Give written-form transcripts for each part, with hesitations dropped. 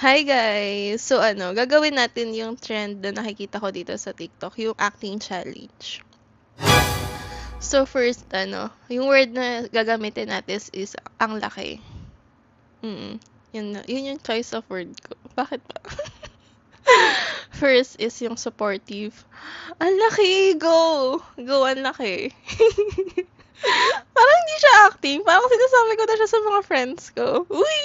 Hi guys! So gagawin natin yung trend na nakikita ko dito sa TikTok, yung acting challenge. So first, yung word na gagamitin natin is ang laki. Yun yung choice of word ko. Bakit ba? First is yung supportive. Ang laki! Go! Go, ang laki. Parang hindi siya acting. Parang sinasabi ko na siya sa mga friends ko. Uy!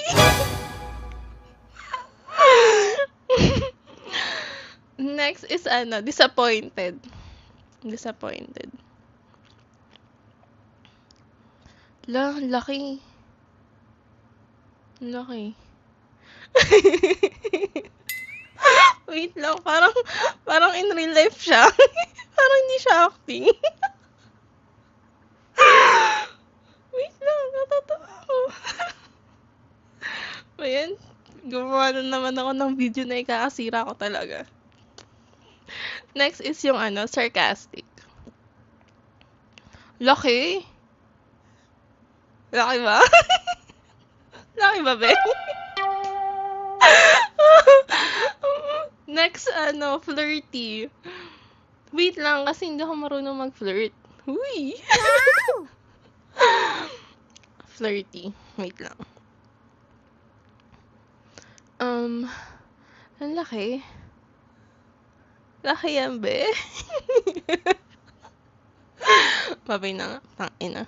Next is disappointed. Disappointed. Laki. Laki. Wait lang, parang in real life siya. Parang hindi siya acting. Wait lang, natatawa ako. Ayan, gumawa na naman ako ng video na ikakasira ko talaga. Next is yung sarcastic. Laki. Laki ba? Laki ba, be? Next, flirty. Wait lang, kasi hindi ako marunong mag-flirt. Uy! Flirty. Wait lang. Ang laki. Laki yan, be. Babay na nga. Tangina.